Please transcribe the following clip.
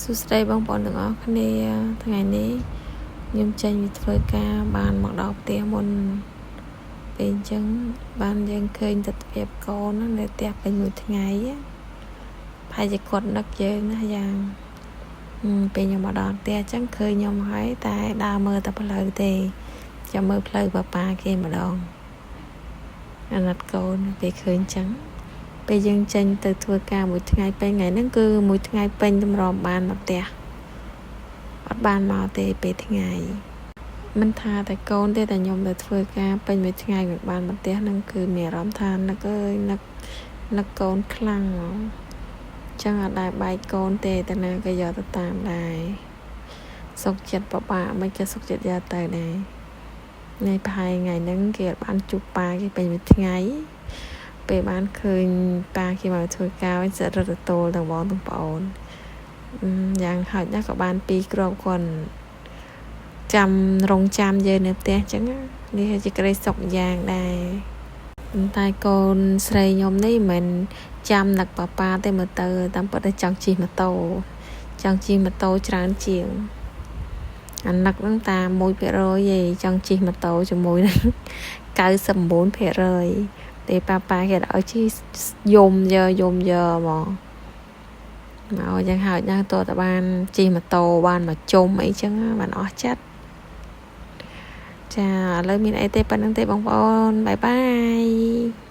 សួស្តីបងប្អូនទាំងអស់គ្នាថ្ងៃនេះខ្ញុំចេញពីធ្វើការបានមកដល់ផ្ទះមុនពេលអញ្ចឹងបានយើងឃើញទស្សនវិជ្ជាកូននៅផ្ទះពេញមួយថ្ងៃប្រហែលជាគាត់នឹកយើងណាយ៉ាងពេលខ្ញុំមកដល់ផ្ទះអញ្ចឹងឃើញខ្ញុំហើយតែដើរមើលតែផ្លូវទេចាំមើលផ្លូវប៉ាគេម្ដងអាណិតកូនពេលឃើញអញ្ចឹងពេលយើងចេញទៅធ្វើការមួយថ្ងៃពេញថ្ងៃហ្នឹងគឺមួយថ្ងៃពេញតម្រាំបានមកផ្ទះអត់បានមកទេពេលថ្ងៃមិនថាតែកូនទេតែខ្ញុំទៅធ្វើការពេញមួយថ្ងៃមិនបានមកផ្ទះហ្នឹងគឺមានអារម្មណ៍ថានឹកអើយនឹកកូនខ្លាំងហ្មងចឹងអត់ដែរបែកកូនទេតែណាក៏យកទៅតាមដែរសុខចិត្តបបាក់មិនក៏សុខចិត្តយកទៅដែរថ្ងៃប្រហែលថ្ងៃហ្នឹងគេបានជួបប៉ាគេពេញមួយថ្ងៃពេលបានឃើញប៉ាគេមកធ្វើការវិញសិតរត់ទៅទល់ទាំងបងទាំងប្អូនយ៉ាងហោចណាស់ក៏បាន2គ្រាប់គាត់ចាំរងចាំយើងនៅផ្ទះអញ្ចឹងនេះជាក្តីសុខយ៉ាងដែរតែកូនស្រីខ្ញុំនេះមិនចាំនឹកប៉ាទេមើលទៅតាមពិតតែចង់ជិះម៉ូតូច្រើនជាងអានឹកហ្នឹងតា 1% ទេចង់ជិះម៉ូតូជាមួយនឹង 99% ពេលប៉ាគេឲ្យជិះយំយកហ្មងមកយ៉ាងហោចណាស់តើតបានជិះម៉ូតូបានមកជុំអីចឹងបានអស់ចិត្តចាឥឡូវមានអីទេប៉ុណ្្នឹងទេបងប្អូនបាយបាយ